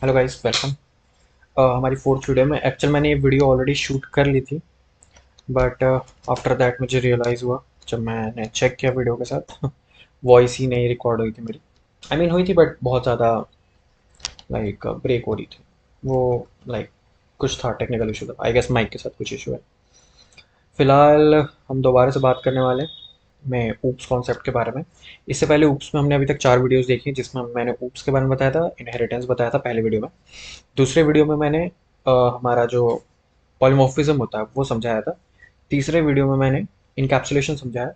Hello guys, welcome. हमारी fourth video में actual मैंने ये वीडियो ऑलरेडी शूट कर ली थी, बट आफ्टर दैट मुझे रियलाइज़ हुआ जब मैंने चेक किया वीडियो के साथ वॉइस ही नहीं रिकॉर्ड हुई थी मेरी। आई मीन हुई थी, बट बहुत ज़्यादा लाइक ब्रेक हो रही थी वो। लाइक कुछ था, टेक्निकल इशू था, आई गेस माइक के साथ कुछ इशू है। फिलहाल हम दोबारा से बात करने वाले हैं मैं ऊप्स कॉन्सेप्ट के बारे में। इससे पहले ऊप्स में हमने अभी तक 4 वीडियोस देखी हैं, जिसमें मैंने ऊप्स के बारे में बताया था, इनहेरिटेंस बताया था पहले वीडियो में। दूसरे वीडियो में मैंने हमारा जो पॉलीमॉर्फिज्म होता है वो समझाया था। तीसरे वीडियो में मैंने इनकैप्सुलेशन समझाया।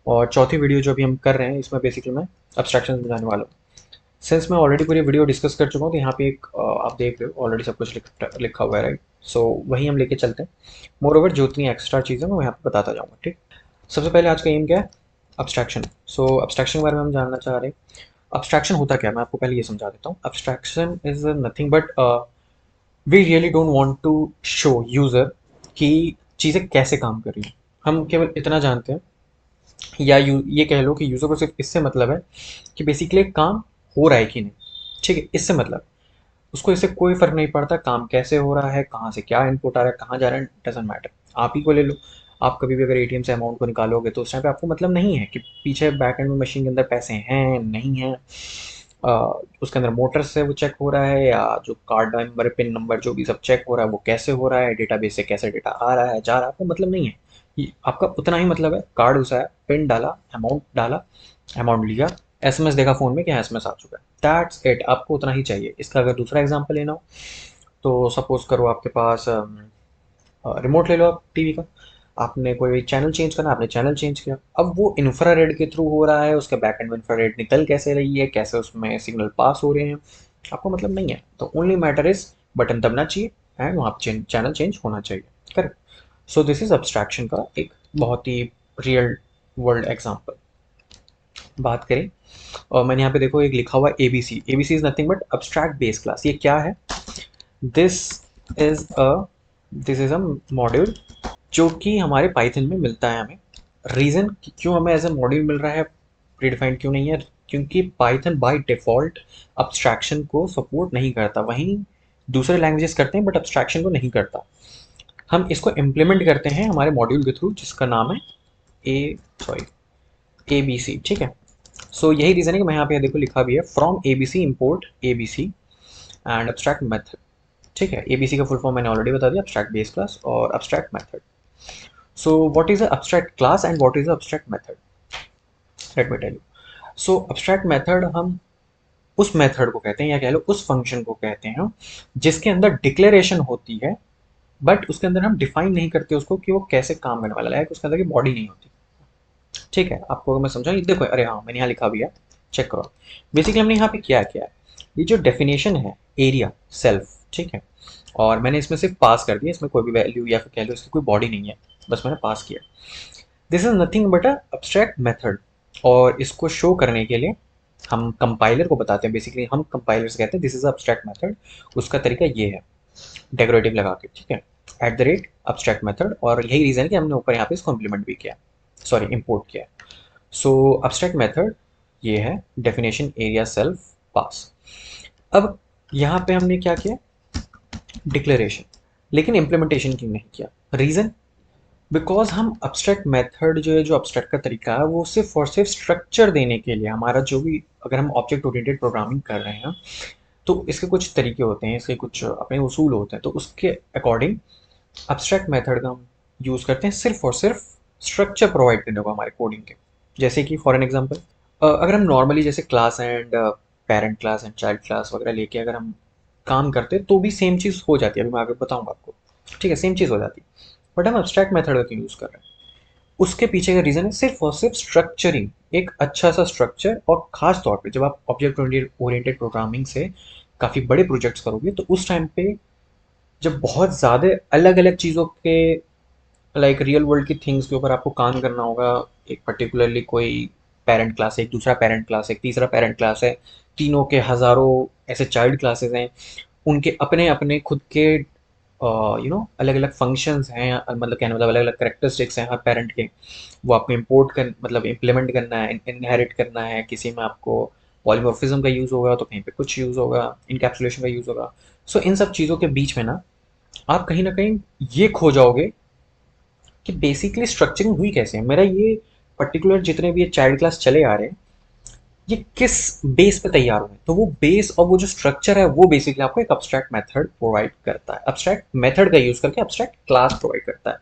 और चौथी वीडियो जो अभी हम कर रहे हैं, इसमें बेसिकली मैं अब्स्ट्रैक्शन समझाने वाला हूँ। सिंस मैं ऑलरेडी पूरी वीडियो डिस्कस कर चुका हूँ, तो यहाँ पे एक आप देख रहे हो ऑलरेडी सब कुछ लिखा हुआ है, राइट। सो वही हम लेके चलते हैं। मोर ओवर जो उतनी एक्स्ट्रा चीज़ें मैं यहाँ पे बताता जाऊँगा, ठीक। सबसे पहले आज का एम क्या है? अब्स्ट्रैक्शन। सो अब्स्ट्रैक्शन के बारे में हम जानना चाह रहे हैं। अब्स्ट्रैक्शन होता क्या है, मैं आपको पहले ये समझा देता हूँ। Abstraction is nothing but we really don't want to show user कि चीज़ें कैसे काम कर रही हैं। हम केवल इतना जानते हैं, या ये कह लो कि यूज़र को सिर्फ इससे मतलब है कि बेसिकली काम हो रहा है कि नहीं। ठीक है, इससे मतलब उसको इससे कोई फ़र्क नहीं पड़ता काम कैसे हो रहा है, कहाँ से क्या इनपुट आ रहा है, कहाँ जा रहा है, डजेंट मैटर। आप ही को ले लो। आप कभी भी अगर एटीएम से अमाउंट को निकालोगे तो उस टाइम पे आपको मतलब नहीं है कि पीछे बैक एंड में मशीन के अंदर पैसे हैं नहीं हैं। अ, उसके अंदर मोटर से वो चेक हो रहा है, या जो कार्ड नंबर पिन नंबर जो भी सब चेक हो रहा है वो कैसे हो रहा है, डेटाबेस से कैसे डेटा आ रहा है जा रहा है, आपको मतलब नहीं है। आपका उतना ही मतलब है, कार्ड घुसाया, पिन डाला, अमाउंट डाला, अमाउंट लिया, एसएमएस देखा फ़ोन में कि हाँ एसएमएस आ चुका है, दैट्स इट। आपको उतना ही चाहिए। इसका अगर दूसरा एग्जांपल लेना हो, तो सपोज करो आपके पास रिमोट ले लो आप टीवी का। आपने कोई चैनल चेंज करना, आपने चैनल चेंज किया, अब वो इंफ्रारेड के थ्रू हो रहा है, उसके बैक एंड में इंफ्रारेड निकल कैसे रही है, कैसे उसमें सिग्नल पास हो रहे हैं, आपको मतलब नहीं है। तो ओनली मैटर इज बटन दबना चाहिए एंड वहाँ चैनल चेंज होना चाहिए। Correct. So this is abstraction का एक बहुत ही रियल वर्ल्ड एग्जाम्पल। बात करें, और मैंने यहाँ पे देखो एक लिखा हुआ है ABC. ABC is nothing but abstract base class. ये क्या है? This is a this is a module जो कि हमारे पाइथन में मिलता है हमें। रीज़न क्यों हमें एज ए मॉड्यूल मिल रहा है, प्रीडिफाइंड क्यों नहीं है? क्योंकि पाइथन बाय डिफ़ॉल्ट अब्स्ट्रैक्शन को सपोर्ट नहीं करता। वहीं दूसरे लैंग्वेजेस करते हैं बट अब्स्ट्रैक्शन को नहीं करता। हम इसको इम्प्लीमेंट करते हैं हमारे मॉड्यूल के थ्रू, जिसका नाम है ए सॉरी ए बी सी। ठीक है। सो यही रीज़न है कि मैं यहाँ पे देखो लिखा भी है, from A B C import A B C and abstract method. ठीक है, ए बी सी का फुल फॉर्म मैंने ऑलरेडी बता दिया, अब्स्ट्रैक्ट बेस क्लास और abstract method. So what is an abstract class and what is an abstract method? Let me tell you. So abstract method हम उस method को कहते हैं, या कह लो उस फंक्शन को कहते हैं जिसके अंदर डिक्लेरेशन होती है, बट उसके अंदर हम डिफाइन नहीं करते उसको कि वो कैसे काम करने वाला है, उसके अंदर की बॉडी नहीं होती। ठीक है, आपको मैं समझा, ये देखो, अरे हाँ मैंने यहाँ लिखा भी है, चेक करो। बेसिकली हमने यहाँ पे क्या किया है, ये जो डेफिनेशन है एरिया सेल्फ, ठीक है, और मैंने इसमें सिर्फ पास कर दिया, इसमें कोई भी वैल्यू या फिर कह लो इसकी कोई बॉडी नहीं है, बस मैंने पास किया। This is nothing but a abstract method. और इसको शो करने के लिए हम कंपाइलर को बताते हैं, बेसिकली हम कंपाइलर से कहते हैं दिस इज अब्स्ट्रैक्ट मेथड। उसका तरीका ये है, डेकोरेटिव लगा के, ठीक है, at the rate abstract method. और यही रीज़न है कि हमने ऊपर यहाँ पे इसको इम्प्लीमेंट भी किया, सॉरी इम्पोर्ट किया। सो अब्स्ट्रैक्ट मेथड ये है, डेफिनेशन एरिया सेल्फ पास। अब यहाँ पे हमने क्या किया, डिक्लेरेशन, लेकिन इम्प्लीमेंटेशन की नहीं किया। रीज़न, बिकॉज हम अब्स्ट्रैक्ट मेथड जो है, जो अब्स्ट्रैक्ट का तरीका है, वो सिर्फ और सिर्फ स्ट्रक्चर देने के लिए, हमारा जो भी, अगर हम ऑब्जेक्ट ओरिएंटेड प्रोग्रामिंग कर रहे हैं तो इसके कुछ तरीके होते हैं, इसके कुछ अपने उसूल होते हैं, तो उसके अकॉर्डिंग अब्स्ट्रैक्ट मेथड का हम यूज़ करते हैं सिर्फ और सिर्फ स्ट्रक्चर प्रोवाइड करने को हमारे कोडिंग के। जैसे कि फॉर एन एग्जांपल, अगर हम नॉर्मली जैसे class and parent class and child class वगैरह लेके अगर हम काम करते हैं तो भी सेम चीज़ हो जाती है, अभी मैं आगे बताऊंगा आपको। ठीक है, सेम चीज़ हो जाती है, बट हम एब्स्ट्रैक्ट मेथड का क्यों यूज़ कर रहे हैं? उसके पीछे का रीज़न है सिर्फ और सिर्फ स्ट्रक्चरिंग, एक अच्छा सा स्ट्रक्चर। और ख़ास तौर पे जब आप ऑब्जेक्ट ओरिएंटेड प्रोग्रामिंग से काफ़ी बड़े प्रोजेक्ट्स करोगे, तो उस टाइम पे जब बहुत ज़्यादा अलग अलग चीज़ों के, लाइक रियल वर्ल्ड की थिंग्स के ऊपर आपको काम करना होगा, एक पर्टिकुलरली कोई पेरेंट क्लास है, एक दूसरा पेरेंट क्लास है, एक तीसरा पेरेंट क्लास है, तीनों के हज़ारों ऐसे चाइल्ड क्लासेस हैं, उनके अपने अपने खुद के अलग अलग फंक्शंस हैं, मतलब कहने मतलब अलग अलग करेक्टरिस्टिक्स हैं हर पेरेंट के। वो आपको इम्पोर्ट कर मतलब इम्प्लीमेंट करना है, इनहेरिट करना है, किसी में आपको पॉलीमॉर्फिज्म का यूज़ होगा तो कहीं पे कुछ यूज़ होगा, इनकैप्सुलेशन का यूज़ होगा। सो इन सब चीज़ों के बीच में ना आप कहीं ना कहीं ये खो जाओगे कि बेसिकली स्ट्रक्चरिंग हुई कैसे है। मेरा ये पर्टिकुलर जितने भी ये चाइल्ड क्लास चले आ रहे हैं ये किस बेस पे तैयार हुए हैं। तो वो बेस और वो जो स्ट्रक्चर है वो बेसिकली आपको एक अब्स्ट्रैक्ट मेथड प्रोवाइड करता है, अब्स्ट्रैक्ट मेथड का यूज करके अब्स्ट्रैक्ट क्लास प्रोवाइड करता है।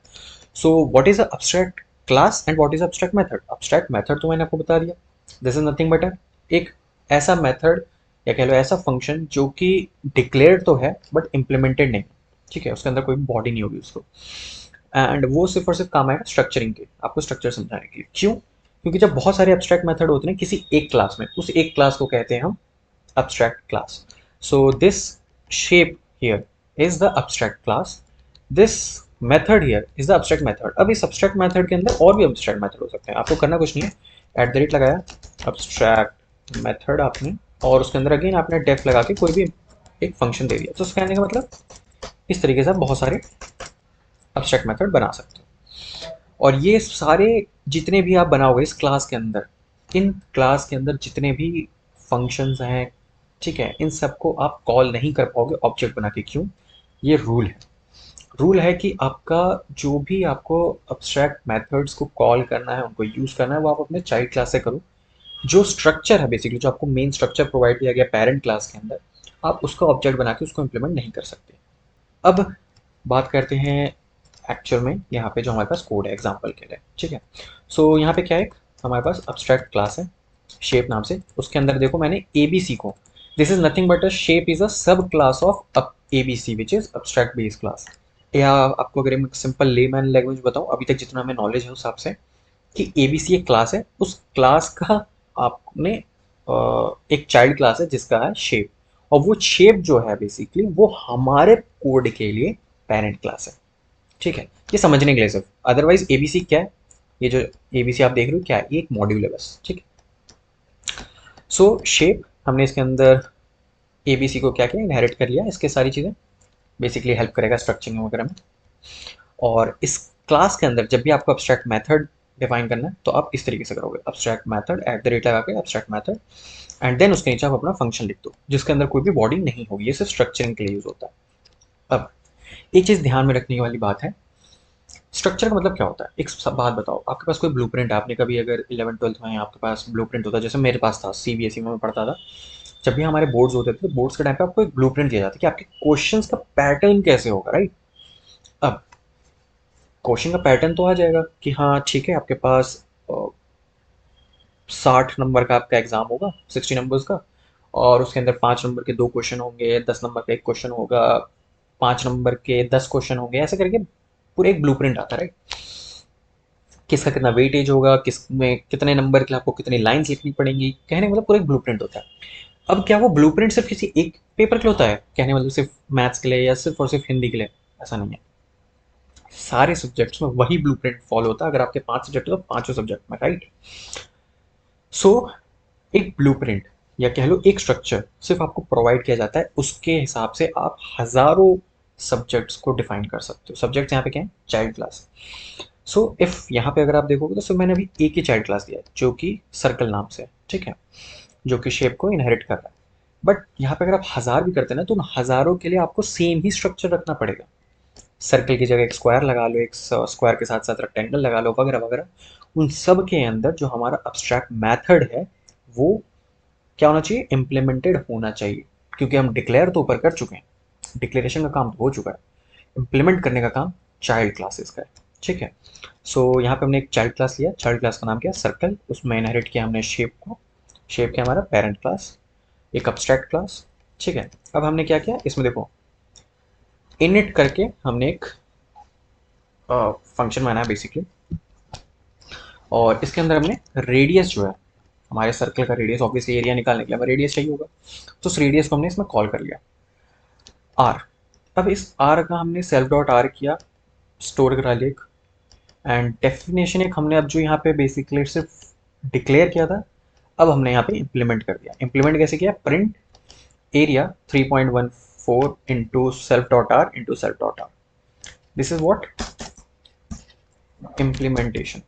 So what is abstract class and what is abstract method. Abstract method तो मैंने आपको बता दिया, दिस इज नथिंग बट एक ऐसा मेथड या कह लो ऐसा फंक्शन जो कि डिक्लेयर्ड तो है बट इम्प्लीमेंटेड नहीं। ठीक है, उसके अंदर कोई बॉडी नहीं होगी उसको, एंड वो सिर्फ और सिर्फ काम आएगा स्ट्रक्चरिंग के, आपको स्ट्रक्चर समझाने के लिए। क्यों? क्योंकि जब बहुत सारे एब्स्ट्रैक्ट मेथड होते हैं किसी एक क्लास में, उस एक क्लास को कहते हैं हम abstract class. So this shape here is the abstract class. This method here is the abstract method. अब इस abstract method के अंदर और भी abstract method हो सकते हैं। आपको करना कुछ नहीं है, एट द रेट लगाया abstract method आपने, और उसके अंदर अगेन आपने डेफ लगा के कोई भी एक फंक्शन दे दिया। तो उसका कहने का मतलब इस तरीके से आप बहुत सारे abstract method बना सकते हो। और ये सारे जितने भी आप बनाओगे इस क्लास के अंदर, इन क्लास के अंदर जितने भी फंक्शंस हैं, ठीक है, इन सबको आप कॉल नहीं कर पाओगे ऑब्जेक्ट बना के। क्यों? ये रूल है। रूल है कि आपका जो भी आपको अब्स्ट्रैक्ट मेथड्स को कॉल करना है, उनको यूज़ करना है, वो आप अपने चाइल्ड क्लास से करो। जो स्ट्रक्चर है बेसिकली, जो आपको मेन स्ट्रक्चर प्रोवाइड किया गया पेरेंट क्लास के अंदर, आप उसका ऑब्जेक्ट बना के उसको इम्प्लीमेंट नहीं कर सकते। अब बात करते हैं एक्चुअल में यहाँ पे जो हमारे पास कोड है एग्जांपल के लिए। ठीक है, सो यहाँ पे क्या है, हमारे पास अब्स्ट्रैक्ट क्लास है शेप नाम से। उसके अंदर देखो मैंने ए बी सी को, this is nothing but a shape is a sub class of A B C which is abstract base class. या आपको अगर मैं सिंपल लेमैन लैंग्वेज बताऊँ अभी तक जितना हमें नॉलेज है उस हिसाब से, कि ए बी सी एक क्लास है, उस क्लास का आपने एक चाइल्ड क्लास है जिसका है शेप, और वो शेप जो है बेसिकली वो हमारे कोड के लिए पेरेंट क्लास है। ठीक है, ये समझने के लिए सिर्फ, अदरवाइज एबीसी क्या है, ये जो एबीसी आप देख रहे हो क्या है, ये एक मॉड्यूल है बस। ठीक है, सो शेप हमने इसके अंदर एबीसी को क्या किया, इनहेरिट कर लिया, इसके सारी चीज़ें बेसिकली हेल्प करेगा स्ट्रक्चरिंग वगैरह में। और इस क्लास के अंदर जब भी आपको अब्स्ट्रैक्ट मेथड डिफाइन करना है तो आप इस तरीके से करोगे, abstract method at the rate लगा के अब्स्ट्रैक्ट मेथड, एंड देन उसके नीचे आप अपना फंक्शन लिख दो जिसके अंदर कोई भी बॉडी नहीं होगी। ये सिर्फ स्ट्रक्चरिंग के लिए यूज होता है। अब एक चीज़ ध्यान में रखने वाली बात है, स्ट्रक्चर का मतलब क्या होता है। एक बात बताओ, आपके पास कोई ब्लूप्रिंट है, आपने कभी अगर 11th-12th में आपके पास ब्लूप्रिंट होता है, जैसे मेरे पास था, सीबीएसई में मैं पढ़ता था, जब भी हमारे बोर्ड्स होते थे तो बोर्ड्स के टाइम पे आपको एक ब्लूप्रिंट दिया जाता है कि आपके क्वेश्चंस का पैटर्न कैसे होगा, राइट। अब क्वेश्चन का पैटर्न तो आ जाएगा कि हाँ ठीक है, आपके पास 60 नंबर का आपका एग्जाम होगा, 60 नंबर्स का, और उसके अंदर 5 नंबर के 2 क्वेश्चन होंगे, 10 नंबर का एक क्वेश्चन होगा, 5 नंबर के 10 क्वेश्चन होंगे, ऐसे करके पूरे एक ब्लूप्रिंट आता है, राइट। किसका कितना वेटेज होगा, किस में कितने नंबर के लिए आपको कितनी लाइंस लिखनी पड़ेंगी, कहने का मतलब पूरा एक ब्लूप्रिंट होता है। अब क्या वो ब्लूप्रिंट सिर्फ किसी एक पेपर के लिए होता है, कहने मतलब सिर्फ मैथ्स के लिए या सिर्फ और सिर्फ हिंदी के लिए, ऐसा नहीं है। सारे सब्जेक्ट्स में वही ब्लूप्रिंट फॉलो होता है। अगर आपके 5 सब्जेक्ट है तो पांचों सब्जेक्ट में, राइट। सो एक ब्लूप्रिंट या कह लो एक स्ट्रक्चर सिर्फ आपको प्रोवाइड किया जाता है, उसके हिसाब से आप हजारों सब्जेक्ट्स को डिफाइन कर सकते हो। सब्जेक्ट्स यहाँ पे क्या है, चाइल्ड क्लास। सो इफ यहाँ पे अगर आप देखोगे तो सिर्फ मैंने अभी एक ही चाइल्ड क्लास दिया है जो कि सर्कल नाम से है, ठीक है, जो कि शेप को इनहेरिट कर रहा है। बट यहाँ पे अगर आप हजार भी करते हैं ना तो उन हजारों के लिए आपको सेम ही स्ट्रक्चर रखना पड़ेगा। सर्कल की जगह एक स्क्वायर लगा लो, एक स्क्वायर के साथ साथ रेक्टेंगल लगा लो, वगैरह वगैरह। उन सब के अंदर जो हमारा अब्स्ट्रैक्ट मैथड है वो क्या होना चाहिए, इम्प्लीमेंटेड होना चाहिए। क्योंकि हम डिक्लेयर तो ऊपर कर चुके हैं, डिक्लेरेशन का काम तो हो चुका है, इम्प्लीमेंट करने का काम चाइल्ड क्लासेस का है। ठीक है, सो यहाँ पे हमने एक चाइल्ड क्लास लिया, चाइल्ड क्लास का नाम क्या, सर्कल, उसमें इनहेरिट किया हमने शेप को, शेप क्या हमारा पेरेंट क्लास, एक अब्स्ट्रैक्ट क्लास। ठीक है, अब हमने क्या किया इसमें देखो, इनिट करके हमने एक फंक्शन बनाया बेसिकली, और इसके अंदर हमने रेडियस जो है, हमारे सर्कल का रेडियस, ऑब्वियसली एरिया निकालने के लिए हमें रेडियस चाहिए होगा, तो उस रेडियस को हमने इसमें कॉल कर लिया आर। अब इस आर का हमने सेल्फ डॉट आर किया, स्टोर करा लिया एक, एंड डेफिनेशन एक हमने अब जो यहाँ पे बेसिकली सिर्फ डिक्लेयर किया था, अब हमने यहाँ पे इम्प्लीमेंट कर दिया। इम्प्लीमेंट कैसे किया, print area 3.14 into self dot are into self dot are, this is what implementation.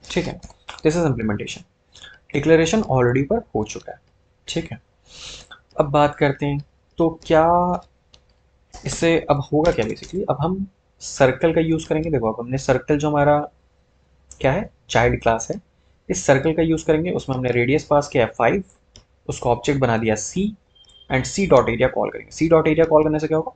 ठीक है, this is implementation. Declaration already पर हो चुका है, ठीक है। अब बात करते हैं तो क्या इससे अब होगा क्या बेसिकली, अब हम सर्कल का यूज़ करेंगे। देखो अब हमने सर्कल जो हमारा क्या है, चाइल्ड क्लास है, इस सर्कल का यूज़ करेंगे। उसमें हमने रेडियस पास किया है 5, उसको ऑब्जेक्ट बना दिया C, and C dot area call करेंगे। सी डॉट एरिया कॉल करने से क्या होगा,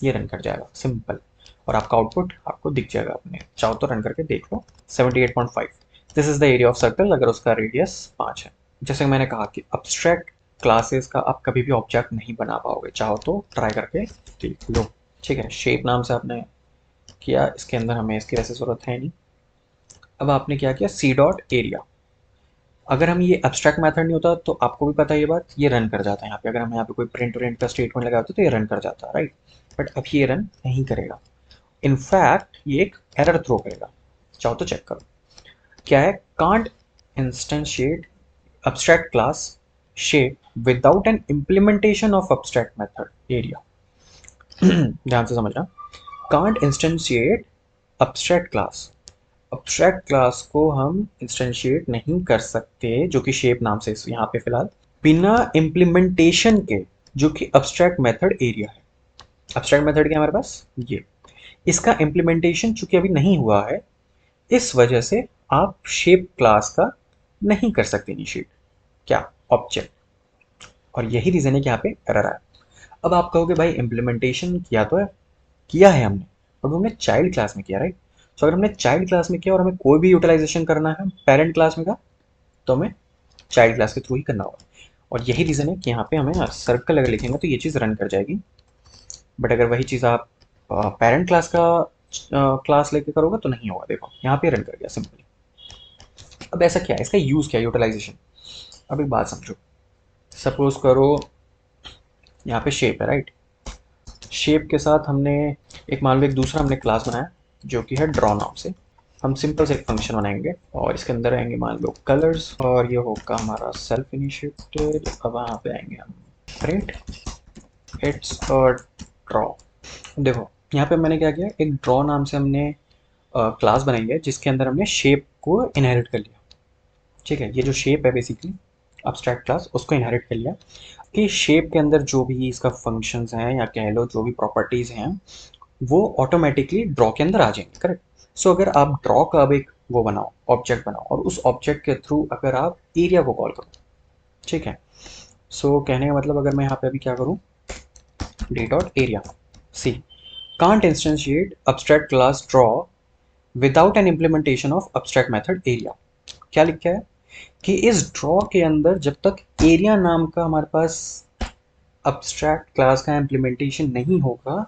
ये रन कर जाएगा, सिंपल। और आपका आउटपुट आपको दिख जाएगा, अपने चाहो तो रन करके देख लो। 78.5, this is the area of circle अगर उसका रेडियस 5 है। जैसे मैंने कहा कि अब्स्ट्रैक्ट क्लासेस का आप कभी भी ऑब्जेक्ट नहीं बना पाओगे, चाहो तो ट्राई करके देख लो, ठीक है। शेप नाम से आपने किया, इसके अंदर हमें इसकी वैसे ज़रूरत है नहीं। अब आपने क्या किया, सी डॉट एरिया। अगर हम ये एब्स्ट्रैक्ट मेथड नहीं होता तो आपको भी पता है ये बात, ये रन कर जाता है यहाँ पे। अगर हम यहाँ पे कोई प्रिंट प्रिंट का स्टेटमेंट लगाते तो ये रन कर जाता है, राइट। बट अब ये रन नहीं करेगा, इनफैक्ट ये एक एरर थ्रो करेगा। चाहो तो चेक करो क्या है, can't instantiate abstract class shape without an implementation of abstract method area। ध्यान से समझना, can't instantiate abstract class, abstract class को हम इंस्टेंशिएट नहीं कर सकते, जो कि शेप नाम से यहाँ पे फिलहाल, बिना इम्प्लीमेंटेशन के, जो कि abstract method एरिया है। abstract method क्या है हमारे पास, ये, इसका इम्प्लीमेंटेशन चूंकि अभी नहीं हुआ है, इस वजह से आप शेप क्लास का नहीं कर सकते इनिशिएट, क्या, ऑब्जेक्ट। और यही रीज़न है कि यहाँ पे एरर आया। अब आप कहोगे भाई इम्प्लीमेंटेशन किया तो है, किया है हमने, और हमने चाइल्ड क्लास में किया, राइट। सो अगर हमने चाइल्ड क्लास में किया और हमें कोई भी यूटिलाइजेशन करना है पेरेंट क्लास में का, तो हमें चाइल्ड क्लास के थ्रू ही करना होगा। और यही रीज़न है कि यहाँ पे हमें सर्कल अगर लिखेंगे तो ये चीज़ रन कर जाएगी। बट अगर वही चीज़ आप पेरेंट क्लास का क्लास लेके करोगे तो नहीं होगा। देखो यहाँ पे रन कर गया सिंपली। अब ऐसा क्या है, इसका यूज़ क्या है, यूटिलाइजेशन। अब एक बात समझो, सपोज करो यहाँ पे शेप है, राइट। शेप के साथ हमने एक, मान लो एक दूसरा हमने क्लास बनाया जो कि है ड्रॉ नाम से। हम सिंपल से एक फंक्शन बनाएंगे और इसके अंदर आएंगे मान लो कलर्स, और ये होगा हमारा सेल्फ इनिशिएटेड। अब वहाँ पे आएंगे हम प्रिंट इट्स अ ड्रॉ। देखो यहाँ पे मैंने क्या किया, एक ड्रॉ नाम से हमने क्लास बनाई है जिसके अंदर हमने शेप को इनहेरिट कर लिया, ठीक है। ये जो शेप है बेसिकली अब्स्ट्रैक्ट क्लास, उसको इनहेरिट कर लिया कि शेप के अंदर जो भी इसका फंक्शंस हैं या कह लो जो भी प्रॉपर्टीज़ हैं वो ऑटोमेटिकली ड्रॉ के अंदर आ जाएंगे, करेक्ट। सो अगर आप ड्रॉ का अब एक वो बनाओ, ऑब्जेक्ट बनाओ, और उस ऑब्जेक्ट के थ्रू अगर आप एरिया को कॉल करो, ठीक है। सो कहने का मतलब अगर मैं यहाँ पे अभी क्या करूँ, D dot area C, can't instantiate abstract class draw without an implementation of abstract method area. क्या लिखा है कि इस ड्रॉ के अंदर जब तक एरिया नाम का हमारे पास abstract क्लास का इम्प्लीमेंटेशन नहीं होगा,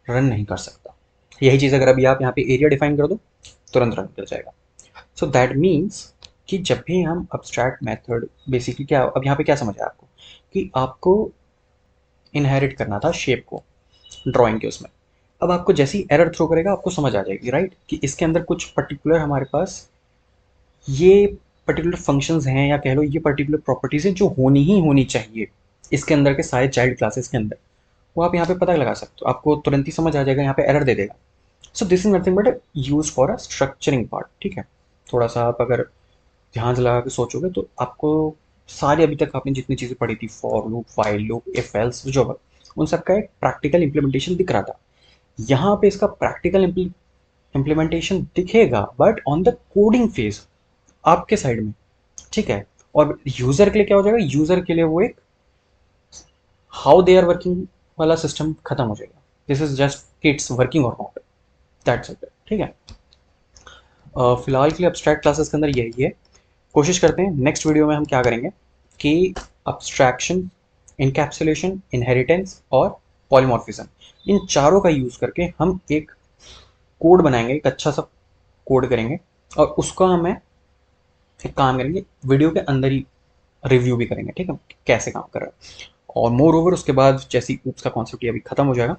रन नहीं कर सकता। यही चीज़ अगर अभी आप यहाँ पे एरिया डिफाइन कर दो, तुरंत रन कर जाएगा। सो दैट मीन्स कि जब भी हम abstract मेथड, बेसिकली क्या, अब यहाँ पे क्या समझ आया आपको, कि आपको इनहेरिट करना था शेप को ड्राइंग के उसमें। अब आपको जैसी एरर थ्रो करेगा आपको समझ आ जाएगी, राइट, कि इसके अंदर कुछ पर्टिकुलर हमारे पास ये पर्टिकुलर फंक्शंस हैं या कह लो ये पर्टिकुलर प्रॉपर्टीज़ हैं जो होनी ही होनी चाहिए इसके अंदर के सारे चाइल्ड क्लासेस के अंदर। वो आप यहाँ पे पता लगा सकते हो, आपको तुरंत ही समझ आ जाएगा, यहाँ पे एरर दे देगा। So this is nothing but use for a structuring part, ठीक है। थोड़ा सा आप अगर ध्यान से लगा के सोचोगे तो आपको सारी अभी तक आपने जितनी चीज़ें पढ़ी थी, for loop, file loop, if else, जो उन सबका एक प्रैक्टिकल इम्प्लीमेंटेशन दिख रहा था। यहाँ पे इसका प्रैक्टिकल इम्प्लीमेंटेशन दिखेगा but on the coding phase आपके साइड में, ठीक है। और यूज़र के लिए क्या हो जाएगा, यूज़र के लिए वो एक हाउ दे आर वर्किंग वाला सिस्टम खत्म हो जाएगा। This is just it's working और नॉट, दैट्स इट, ठीक है। फिलहाल के लिए अब्स्ट्रैक्ट क्लासेस के अंदर यही है। कोशिश करते हैं नेक्स्ट वीडियो में हम क्या करेंगे कि अब्स्ट्रैक्शन, इनकैप्सुलेशन, इनहेरिटेंस और पॉलीमॉर्फिज्म, इन चारों का यूज़ करके हम एक कोड बनाएंगे, एक अच्छा सा कोड करेंगे, और उसका हमें एक काम करेंगे वीडियो के अंदर ही रिव्यू भी करेंगे, ठीक है, कैसे काम कर रहा है। और मोर ओवर उसके बाद जैसे ऊप्स का कॉन्सेप्ट ये अभी खत्म हो जाएगा,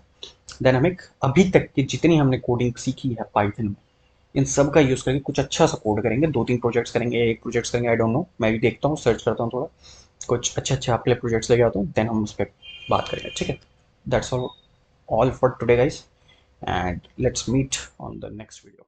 देन हम एक अभी तक की जितनी हमने कोडिंग सीखी है पाइथन में, इन सब का यूज़ करके कुछ अच्छा सा कोड करेंगे। 2-3 प्रोजेक्ट्स करेंगे, एक प्रोजेक्ट्स करेंगे, आई डोंट नो, मैं भी देखता हूँ, सर्च करता हूँ थोड़ा, कुछ अच्छे अच्छे आपके लिए प्रोजेक्ट्स लेके आता हूँ, देन हम उस पर बात करेंगे, ठीक है। That's all for today guys, and let's meet on the next video.